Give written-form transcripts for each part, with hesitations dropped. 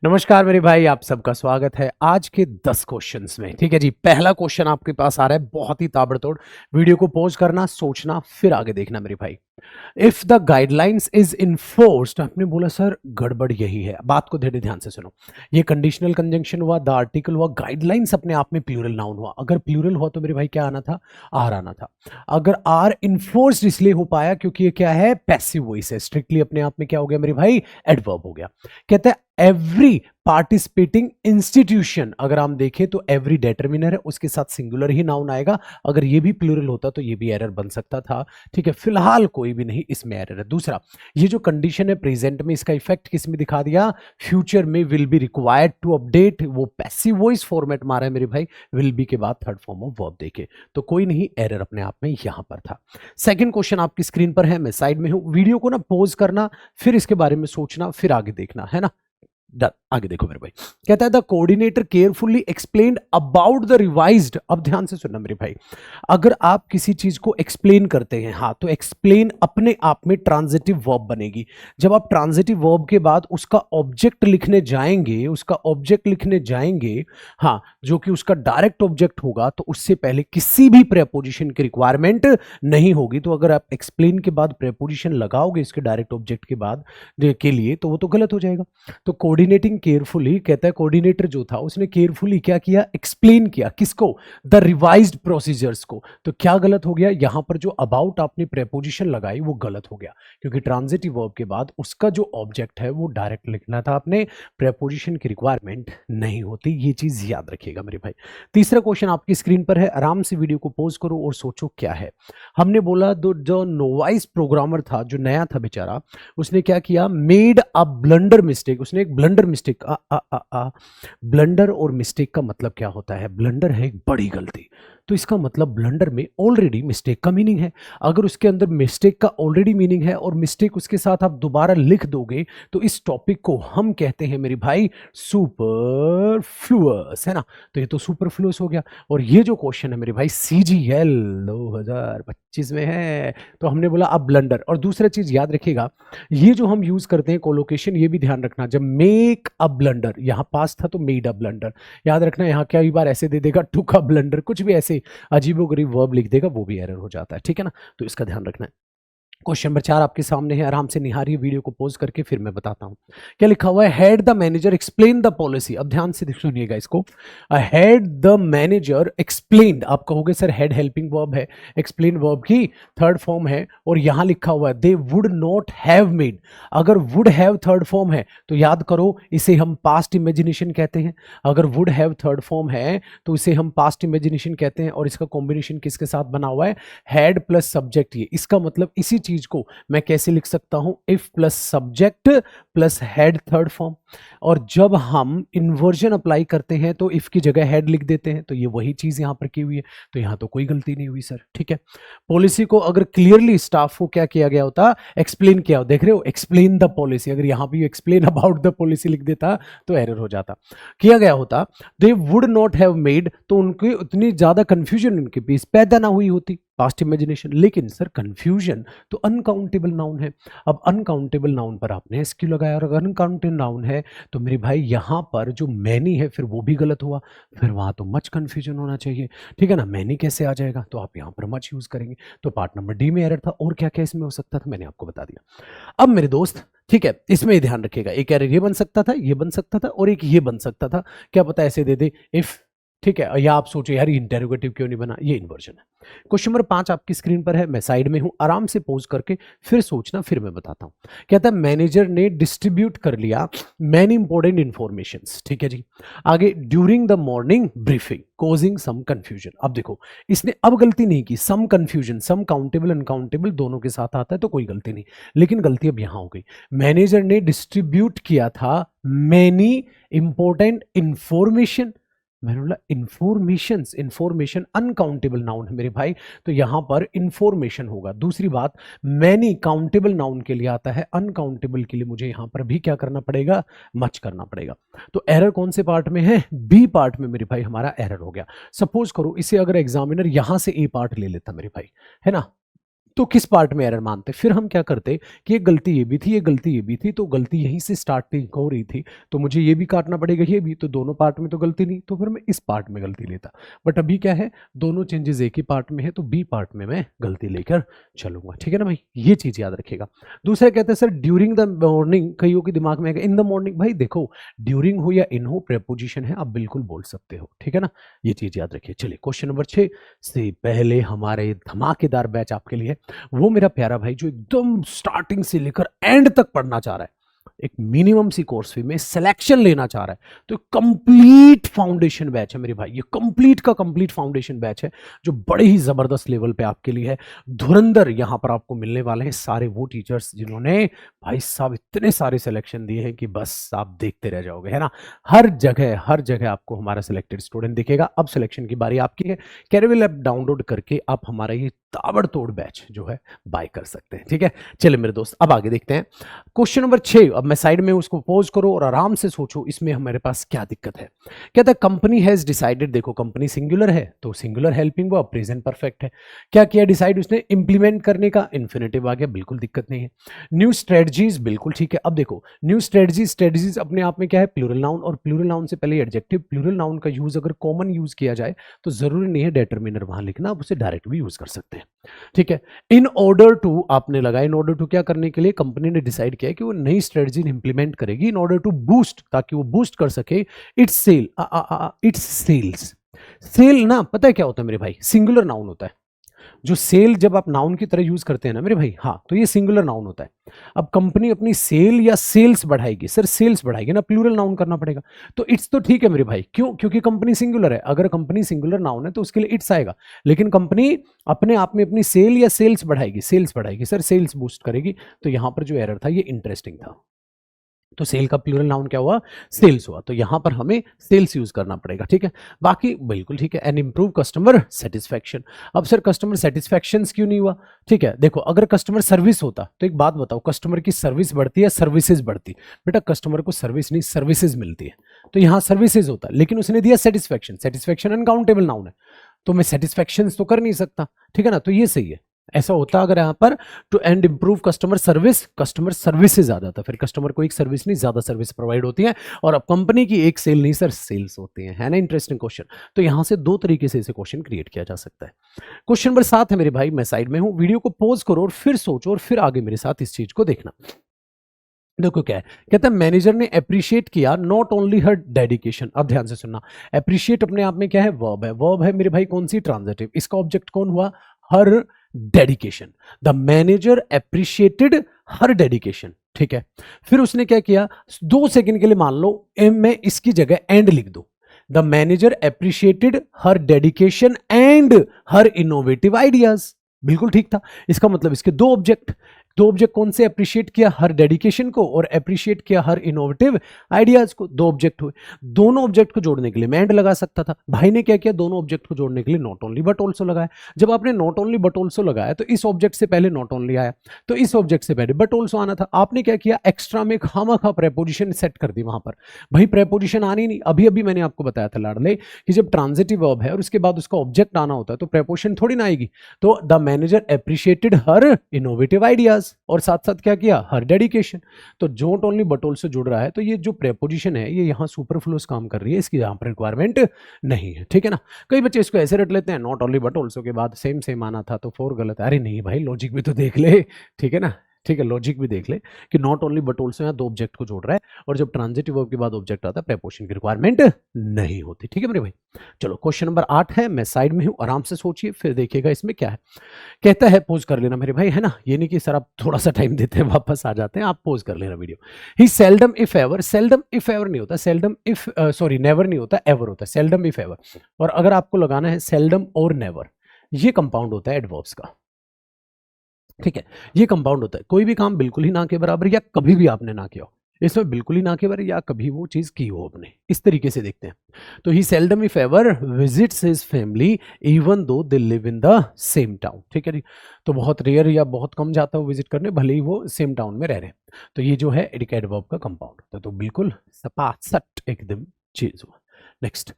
नमस्कार मेरे भाई, आप सबका स्वागत है आज के 10 क्वेश्चंस में। ठीक है जी, पहला क्वेश्चन आपके पास आ रहा है, बहुत ही ताबड़तोड़। वीडियो को पॉज करना, सोचना, फिर आगे देखना मेरे भाई। If the guidelines is enforced, आपने बोला सर गड़बड़ यही है। बात को धीरे ध्यान से सुनो। ये कंडीशनल कंजंक्शन हुआ, द आर्टिकल हुआ, गाइडलाइंस अपने आप में प्लूरल नाउन हुआ। अगर प्लूरल हुआ तो मेरे भाई क्या आना था? आर आना था। अगर आर इन्फोर्स्ड इसलिए हो पाया क्योंकि ये क्या है? पैसिव वॉइस है। स्ट्रिक्टली अपने आप में क्या हो गया मेरे भाई? एडवर्ब हो गया। कहते हैं एवरी पार्टिसिपेटिंग इंस्टीट्यूशन, अगर हम देखें तो एवरी डेटर्मिनर है, उसके साथ सिंगुलर ही नाउन आएगा। अगर ये भी प्लूरल होता तो ये भी एरर बन सकता था। ठीक है, फिलहाल कोई भी नहीं, इसमें एरर है। दूसरा, ये जो कंडीशन है प्रेजेंट में, इसका इफेक्ट किस में दिखा दिया? फ्यूचर में will be required to update, वो पैसिव वॉइस फॉर्मेट मारा है मेरे भाई। विल बी के बाद थर्ड फॉर्म ऑफ वर्ब देखे, तो कोई नहीं, एरर अपने आप में यहां पर था। सेकंड क्वेश्चन आपकी स्क्रीन पर है, मैं साइड में हूं। वीडियो को ना पॉज करना, फिर इसके बारे में सोचना, फिर आगे देखना है ना। आगे देखो मेरे भाई। कहता है the coordinator carefully explained about the revised. अब ध्यान से सुनना मेरे भाई, अगर आप किसी चीज को एक्सप्लेन करते हैं, हाँ, तो एक्सप्लेन अपने आप में ट्रांजिटिव वर्ब बनेगी। जब आप ट्रांजिटिव वर्ब के बाद उसका ऑब्जेक्ट लिखने जाएंगे, हाँ, जो कि उसका डायरेक्ट ऑब्जेक्ट होगा, तो उससे पहले किसी भी प्रेपोजिशन की रिक्वायरमेंट नहीं होगी। तो अगर आप एक्सप्लेन के बाद प्रेपोजिशन लगाओगे इसके डायरेक्ट ऑब्जेक्ट के बाद के लिए, तो वो तो गलत हो जाएगा। तो कोऑर्डिनेटिंग केयरफुली, कहता है कोऑर्डिनेटर जो था उसने केयरफुली क्या किया? एक्सप्लेन किया। किसको? द रिवाइज्ड प्रोसीजर्स को। तो क्या गलत हो गया यहां पर? जो अबाउट आपने प्रेपोजिशन लगाई वो गलत हो गया, क्योंकि ट्रांजिटिव वर्ब के बाद उसका जो ऑब्जेक्ट है वो डायरेक्ट लिखना था आपने, प्रेपोजिशन की रिक्वायरमेंट नहीं होती। ये चीज याद रखिएगा मेरे भाई। तीसरा क्वेश्चन आपकी स्क्रीन पर है, आराम से वीडियो को पॉज करो और सोचो क्या है। हमने बोला जो नोवाइस प्रोग्रामर था, जो नया था बेचारा, उसने क्या किया? Made a blunder mistake. उसने एक ब्लंडर मिस्टेक, ब्लंडर और मिस्टेक का मतलब क्या होता है? ब्लंडर है एक बड़ी गलती, तो इसका मतलब ब्लंडर में ऑलरेडी मिस्टेक का मीनिंग है। अगर उसके अंदर मिस्टेक का ऑलरेडी मीनिंग है और मिस्टेक उसके साथ आप दोबारा लिख दोगे, तो इस टॉपिक को हम कहते हैं मेरे भाई सुपरफ्लुअस, है ना। तो ये तो सुपरफ्लुअस हो गया। और ये जो क्वेश्चन है मेरे भाई CGL 2025 में है, तो हमने बोला अब ब्लंडर। और दूसरा चीज याद रखिएगा, ये जो हम यूज करते हैं कोलोकेशन, ये भी ध्यान रखना। जब मेक अ ब्लंडर, यहां पास था तो मेड अ ब्लंडर, याद रखना। यहां क्या कई बार ऐसे दे देगा टुक अ ब्लंडर, कुछ भी ऐसे अजीबोगरीब वर्ब लिख देगा, वो भी एरर हो जाता है। ठीक है ना, तो इसका ध्यान रखना है। क्वेश्चन नंबर 4 आपके सामने है, आराम से निहारिए वीडियो को पॉज करके, फिर मैं बताता हूं क्या लिखा हुआ है। Head the manager explain the policy. अब ध्यान से सुनिएगा इसको। हेड द मैनेजर एक्सप्लेन, आप कहोगे सर हेड हेल्पिंग वर्ब है, एक्सप्लेन वर्ब की थर्ड फॉर्म है, और यहां लिखा हुआ है they would not have made. अगर वुड हैव थर्ड फॉर्म है तो याद करो, इसे हम पास्ट इमेजिनेशन कहते हैं। अगर वुड हैव थर्ड फॉर्म है तो इसे हम पास्ट इमेजिनेशन कहते हैं। और इसका कॉम्बिनेशन किसके साथ बना हुआ है? Head plus subject. ये इसका मतलब इसी चीज को मैं कैसे लिख सकता हूं? If plus subject plus head third form. और जब हम इन्वर्जन अप्लाई करते हैं तो इफ की जगह हेड लिख देते हैं, तो ये वही चीज यहां पर की हुई है। तो यहां तो कोई गलती नहीं हुई सर। ठीक है, पॉलिसी को अगर क्लियरली स्टाफ को क्या किया गया होता? एक्सप्लेन किया। देख रहे हो, एक्सप्लेन द पॉलिसी। अगर यहां भी एक्सप्लेन अबाउट द पॉलिसी लिख देता तो एरर हो जाता। किया गया होता they would not have made, तो उनकी उतनी ज्यादा कंफ्यूजन उनके बीच पैदा ना हुई होती, पास्ट इमेजिनेशन। लेकिन सर कंफ्यूजन तो अनकाउंटेबल नाउन है। अब अनकाउंटेबल नाउन पर आपने एसक्यू लगाया, और अगर अनकाउंटेबल नाउन है तो मेरे भाई यहां पर जो मैनी है फिर वो भी गलत हुआ। फिर वहां तो मच कंफ्यूजन होना चाहिए। ठीक है ना, मैनी कैसे आ जाएगा? तो आप यहां पर मच यूज करेंगे। तो पार्ट नंबर डी में एरर था। और क्या क्या इसमें हो सकता था, मैंने आपको बता दिया। अब मेरे दोस्त, ठीक है, इसमें ही ध्यान रखिएगा, एक एरर ये बन सकता था, ये बन सकता था, और एक ये बन सकता था। क्या पता ऐसे दे दे इफ। ठीक है, या आप सोचो यार इंटेरोगेटिव क्यों नहीं बना, ये इन्वर्जन है। क्वेश्चन नंबर 5 आपकी स्क्रीन पर है, मैं साइड में हूं, आराम से पॉज करके फिर सोचना, फिर मैं बताता हूं। कहता है मैनेजर ने डिस्ट्रीब्यूट कर लिया मैनी इंपॉर्टेंट इंफॉर्मेशन। ठीक है जी, आगे during the morning briefing causing some confusion. अब देखो, इसने अब गलती नहीं की। Some confusion, some countable uncountable दोनों के साथ आता है तो कोई गलती नहीं, लेकिन गलती अब यहां हो गई। मैनेजर ने डिस्ट्रीब्यूट किया था मैनी इंपॉर्टेंट इंफॉर्मेशन। मैंने बोला इंफॉर्मेशन, इंफॉर्मेशन अनकाउंटेबल नाउन है मेरे भाई, तो यहां पर इंफॉर्मेशन होगा। दूसरी बात, मैनी काउंटेबल नाउन के लिए आता है, अनकाउंटेबल के लिए मुझे यहां पर भी क्या करना पड़ेगा? मच करना पड़ेगा। तो एरर कौन से पार्ट में है? बी पार्ट में मेरे भाई हमारा एरर हो गया। सपोज करो इसे अगर एग्जामिनर यहां से ए पार्ट ले लेता मेरे भाई, है ना, तो किस पार्ट में एरर मानते? फिर हम क्या करते कि ये गलती ये भी थी, ये गलती ये भी थी, तो गलती यहीं से स्टार्टिंग हो रही थी, तो मुझे ये भी काटना पड़ेगा, ये भी, तो दोनों पार्ट में तो गलती नहीं, तो फिर मैं इस पार्ट में गलती लेता। बट अभी क्या है, दोनों चेंजेस एक ही पार्ट में है, तो बी पार्ट में मैं गलती लेकर चलूंगा। ठीक है ना भाई, ये चीज याद रखिएगा। दूसरा कहते हैं सर ड्यूरिंग द मॉर्निंग, कईयों के दिमाग में आएगा इन द मॉर्निंग। भाई देखो, ड्यूरिंग हो या इन हो, प्रेपोजिशन है, आप बिल्कुल बोल सकते हो। ठीक है ना, ये चीज याद रखिए। चलिए क्वेश्चन नंबर 6 से पहले हमारे धमाकेदार बैच आपके लिए, वो मेरा प्यारा भाई जो एकदम स्टार्टिंग से लेकर एंड तक पढ़ना चाह रहा है, एक मिनिमम सी कोर्स फी में सिलेक्शन लेना चाह रहा है, तो कंप्लीट फाउंडेशन बैच है मेरे भाई। ये कंप्लीट का कंप्लीट फाउंडेशन बैच है जो बड़े ही जबरदस्त लेवल पे आपके लिए है। धुरंधर यहां पर आपको मिलने वाले हैं सारे वो टीचर्स जिन्होंने भाई साहब इतने सारे सिलेक्शन दिए हैं कि बस आप देखते रह जाओगे, है ना। हर जगह आपको हमारा सिलेक्टेड स्टूडेंट दिखेगा। अब सिलेक्शन की बारी आपकी है। कैरियल ऐप डाउनलोड करके आप हमारा ये ताबड़तोड़ बैच जो है बाय कर सकते हैं। ठीक है, चलिए मेरे दोस्त अब आगे देखते हैं क्वेश्चन नंबर 6। अब मैं साइड में उसको पोज करो और आराम से सोचो इसमें हमारे पास क्या दिक्कत है। कहता है कंपनी हैज डिसाइडेड, देखो कंपनी सिंगुलर है तो singular helping verb present perfect है। क्या किया डिसाइड उसने, इंप्लीमेंट करने का, इन्फिनेटिव आ गया, बिल्कुल दिक्कत नहीं है। न्यू स्ट्रेटजीज, बिल्कुल ठीक है। अब देखो न्यू स्ट्रेटजीज अपने आप में क्या है, प्लूरल नाउन, और प्लूरल नाउन से पहले एडजेक्टिव। प्लूरल नाउन का यूज अगर कॉमन यूज किया जाए तो जरूरी नहीं है डिटरमिनर वहां लिखना, आप उसे डायरेक्ट भी यूज कर सकते हैं। ठीक है, इन ऑर्डर टू आपने लगाया, इन ऑर्डर टू क्या करने के लिए, कंपनी ने डिसाइड किया कि वो नई स्ट्रेटजी इंप्लीमेंट करेगी इन ऑर्डर टू बूस्ट, ताकि वो बूस्ट कर सके its sale, its sales. Sale ना पता है क्या होता है मेरे भाई, सिंगुलर नाउन होता है। जो सेल जब आप नाउन की तरह यूज करते हैं ना मेरे भाई, हाँ, तो ये सिंगुलर नाउन होता है। अब कंपनी अपनी सेल या सेल्स बढ़ाएगी, सर सेल्स बढ़ाएगी ना, प्लूरल नाउन करना पड़ेगा। तो इट्स तो ठीक है मेरे भाई, क्यों, क्योंकि कंपनी सिंगुलर है। अगर कंपनी सिंगुलर नाउन है तो उसके लिए इट्स आएगा, लेकिन कंपनी अपने आप में अपनी सेल या सेल्स बढ़ाएगी, सर सेल्स बूस्ट करेगी। तो यहां पर जो एरर था ये इंटरेस्टिंग था। तो सेल का प्लूरल नाउन क्या हुआ, सेल्स हुआ, तो यहां पर हमें सेल्स यूज करना पड़ेगा। ठीक है, बाकी बिल्कुल ठीक है। And improve customer satisfaction. अब सर कस्टमर सेटिस्फैक्शन क्यों नहीं हुआ? ठीक है, देखो अगर कस्टमर सर्विस होता तो एक बात बताओ, कस्टमर की सर्विस बढ़ती है सर्विसेज बढ़ती? बेटा कस्टमर को सर्विस नहीं सर्विसेज मिलती है, तो यहां सर्विसेज होता, लेकिन उसने दिया सेटिस्फैक्शन। सेटिस्फैक्शन अनकाउंटेबल नाउन है, तो मैं सेटिस्फैक्शन तो कर नहीं सकता। ठीक है ना, तो ये सही है। ऐसा होता अगर यहां पर to and improve customer service, customer services आ जाता, फिर कस्टमर को एक सर्विस नहीं ज्यादा सर्विस प्रोवाइड होती है, और अब कंपनी की एक सेल नहीं सर सेल्स होती है ना। Interesting question. तो यहां से दो तरीके से इसे क्वेश्चन क्रिएट किया जा सकता है। क्वेश्चन नंबर 7 है मेरे भाई, मैं साइड में हूं, वीडियो को पॉज करो और फिर सोचो और फिर आगे मेरे साथ इस चीज को देखना। देखो क्या है, कहता है मैनेजर ने अप्रिशिएट किया नॉट ओनली हर डेडिकेशन। अब ध्यान से सुनना, अप्रिशिएट अपने आप में क्या है, वर्ब है। वर्ब है मेरे भाई कौन सी, ट्रांजिटिव। इसका ऑब्जेक्ट कौन हुआ, her dedication. The manager appreciated her dedication. ठीक है, फिर उसने क्या किया, 2 सेकंड के लिए मान लो मैं इसकी जगह एंड लिख दूं, the manager appreciated her dedication and her innovative ideas. बिल्कुल ठीक था। इसका मतलब इसके दो ऑब्जेक्ट कौन से, अप्रिशिएट किया हर डेडिकेशन को और अप्रिशिएट किया हर इनोवेटिव आइडियाज को, दो ऑब्जेक्ट हुए। दोनों ऑब्जेक्ट को जोड़ने के लिए मैं एंड लगा सकता था। भाई ने क्या किया, दोनों ऑब्जेक्ट को जोड़ने के लिए नॉट ओनली बट ऑल्सो लगाया। जब आपने नॉट ओनली बट ऑल्सो लगाया तो इस ऑब्जेक्ट से पहले नॉट ओनली आया, तो इस ऑब्जेक्ट से पहले बट ऑल्सो आना था। आपने क्या किया, एक्स्ट्रा में खामखा प्रेपोजिशन सेट कर दी वहां पर। भाई प्रेपोजिशन आनी नहीं, अभी अभी मैंने आपको बताया था लाडले कि जब ट्रांजिटिव वर्ब है और उसके बाद उसका ऑब्जेक्ट आना होता है तो प्रेपोजिशन थोड़ी ना आएगी। तो the manager appreciated her innovative ideas और साथ साथ क्या किया, हर डेडिकेशन। तो नॉट ओनली बट ऑल्सो जुड़ रहा है, तो ये जो प्रेपोजिशन है ये यहाँ सुपरफ्लूस काम कर रही है, इसकी यहाँ पर रिक्वायरमेंट नहीं है। ठीक है ना, कई बच्चे इसको ऐसे रट लेते हैं, नॉट ओनली बट ऑल्सो के बाद सेम सेम आना था तो फोर गलत है। अरे नहीं भाई, लॉजिक भी तो देख ले। ठीक है ना, ठीक है, लॉजिक भी देख ले कि नॉट ओनली बट ऑल्सो यहाँ दो ऑब्जेक्ट को जोड़ रहा है, और जब ट्रांजिटिव वर्ब के बाद ऑब्जेक्ट आता है प्रेपोजिशन की रिक्वायरमेंट नहीं होती। ठीक है मेरे भाई, चलो क्वेश्चन नंबर 8 है, मैं साइड में हूं, आराम से सोचिए फिर देखिएगा इसमें क्या है। कहता है पोज कर लेना मेरे भाई, है ना, ये नहीं कि सर आप थोड़ा सा टाइम देते हैं वापस आ जाते हैं, आप पोज कर लेना video. He seldom if ever, seldom if ever नहीं होता, सेल्डम इफ सॉरी नेवर नहीं होता, एवर होता है, सेल्डम इफ एवर। और अगर आपको लगाना है सेल्डम और नेवर, ये कंपाउंड होता है एडवर्ब्स का। ठीक है, ये कंपाउंड होता है, कोई भी काम बिल्कुल ही ना के बराबर या कभी भी आपने ना किया हो, इसमें बिल्कुल ही ना के बराबर या कभी वो चीज की हो आपने, इस तरीके से देखते हैं। तो he seldom if ever visits his family even though they live in the same town. ठीक है जी, तो बहुत रेयर या बहुत कम जाता है वो विजिट करने, भले ही वो सेम टाउन में रह रहे हैं। तो ये जो है एडवर्ब का कंपाउंड होता है, तो बिल्कुल सपाट सट एकदम चीज हुआ। नेक्स्ट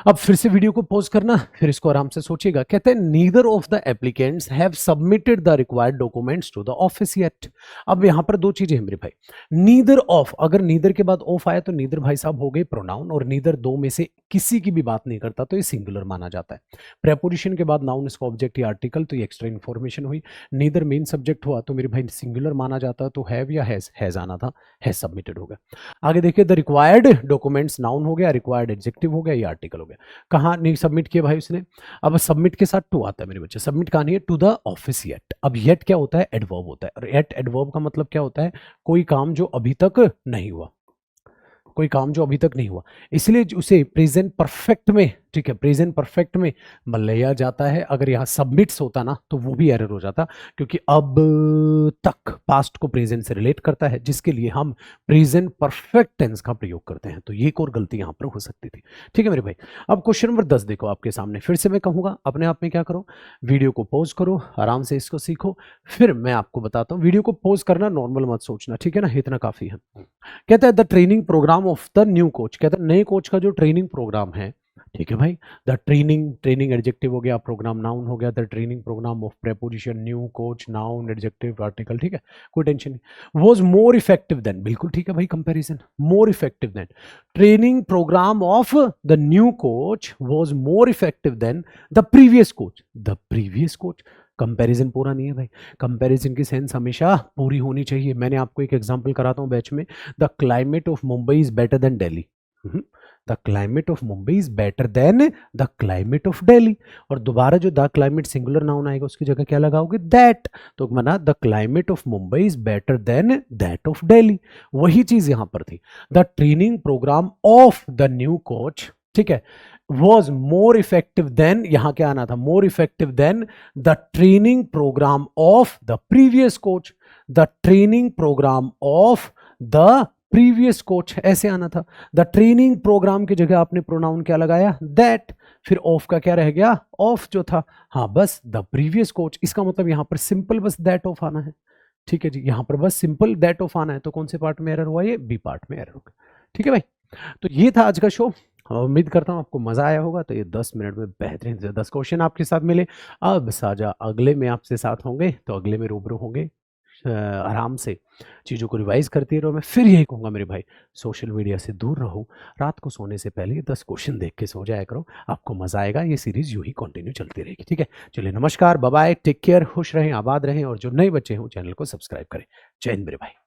अब फिर से वीडियो को पॉज करना, फिर इसको आराम से सोचिएगा। कहते हैं neither of the applicants have submitted the required documents to the office yet. अब यहां पर दो चीजें हैं मेरे भाई, नीदर ऑफ, अगर नीदर के बाद ऑफ आया तो नीदर भाई साहब हो गए प्रोनाउन, और नीदर दो में से किसी की भी बात नहीं करता तो ये सिंगुलर माना जाता है। प्रेपोजिशन के बाद नाउन, इसका ऑब्जेक्ट या आर्टिकल, तो ये एक्स्ट्रा इन्फॉर्मेशन हुई। नीदर मेन सब्जेक्ट हुआ तो मेरे भाई सिंगुलर माना जाता है, तो हैव या हैज आना था, हैज सबमिटेड हो गया। आगे देखिए, द रिक्वायर्ड डॉक्यूमेंट्स नाउन हो गया, रिक्वायर्ड एडजेक्टिव हो गया, ये आर्टिकल हो गया। कहाँ नहीं सबमिट किया भाई उसने, अब सबमिट के साथ टू आता है मेरे बच्चे, सबमिट कहानी है टू द ऑफिस येट। अब येट क्या होता है, एडवर्ब होता है, और येट एडवर्ब का मतलब क्या होता है, कोई काम जो अभी तक नहीं हुआ, कोई काम जो अभी तक नहीं हुआ, इसलिए उसे प्रेजेंट परफेक्ट में, ठीक है, प्रेजेंट परफेक्ट में लिया जाता है। अगर यहाँ सबमिट्स होता ना तो वो भी एरर हो जाता, क्योंकि अब तक पास्ट को प्रेजेंट से रिलेट करता है, जिसके लिए हम प्रेजेंट परफेक्ट टेंस का प्रयोग करते हैं, तो ये एक और गलती यहाँ पर हो सकती थी। ठीक है मेरे भाई, अब क्वेश्चन नंबर 10 देखो आपके सामने, फिर से मैं कहूँगा अपने आप में क्या करो, वीडियो को पॉज करो, आराम से इसको सीखो, फिर मैं आपको बताता हूँ। वीडियो को पॉज करना, नॉर्मल मत सोचना, ठीक है ना, इतना काफी है। कहता है the training program of the new coach, कहता है नए कोच का जो ट्रेनिंग प्रोग्राम है, ठीक है भाई, द ट्रेनिंग एडजेक्टिव हो गया, प्रोग्राम नाउन हो गया, the training program of preposition new coach noun adjective article, ठीक है, कोई टेंशन नहीं। वॉज मोर इफेक्टिव देन, बिल्कुल ठीक है भाई, comparison, more effective than, training program of the new coach was more effective than the previous coach, the previous coach, comparison पूरा नहीं है भाई, कंपैरिजन की सेंस हमेशा पूरी होनी चाहिए। मैंने आपको एक एग्जांपल कराता हूं बैच में, the climate of Mumbai is better then Delhi, the climate of Mumbai is better then the climate of Delhi, और दोबारा जो द क्लाइमेट सिंगुलर नाउन आएगा उसकी जगह क्या लगाओगे, दैट, तो माना the climate of Mumbai is better than that of Delhi, वही चीज यहां पर थी। The training program of the new coach, ठीक है, was more effective than, यहां क्या आना था, more effective than the training program of the previous coach, the training program of the previous coach, ऐसे आना था। the training program की जगह आपने प्रोनाउन क्या लगाया, that, फिर ऑफ का क्या रह गया, ऑफ जो था, हाँ बस the previous coach, इसका मतलब यहां पर सिंपल बस that ऑफ आना है, ठीक है जी, यहां पर बस सिंपल that ऑफ आना है। तो कौन से पार्ट में एरर हुआ, ये बी पार्ट में एरर होगा, ठीक है भाई। तो ये था आज का शो, उम्मीद करता हूँ आपको मजा आया होगा। तो ये 10 मिनट में बेहतरीन से 10 क्वेश्चन आपके साथ मिले। अब साझा अगले में आपसे साथ होंगे, तो अगले में रूबरू होंगे, आराम से चीज़ों को रिवाइज करते रहो। मैं फिर यही कहूँगा मेरे भाई, सोशल मीडिया से दूर रहो, रात को सोने से पहले 10 क्वेश्चन देख के सो जाया करो, आपको मजा आएगा। ये सीरीज यूं ही कंटिन्यू चलती रहेगी, ठीक है। चलिए नमस्कार, बाय बाय, टेक केयर, खुश रहें, आबाद रहें, और जो नए बच्चे हों चैनल को सब्सक्राइब करें। जय हिंद मेरे भाई।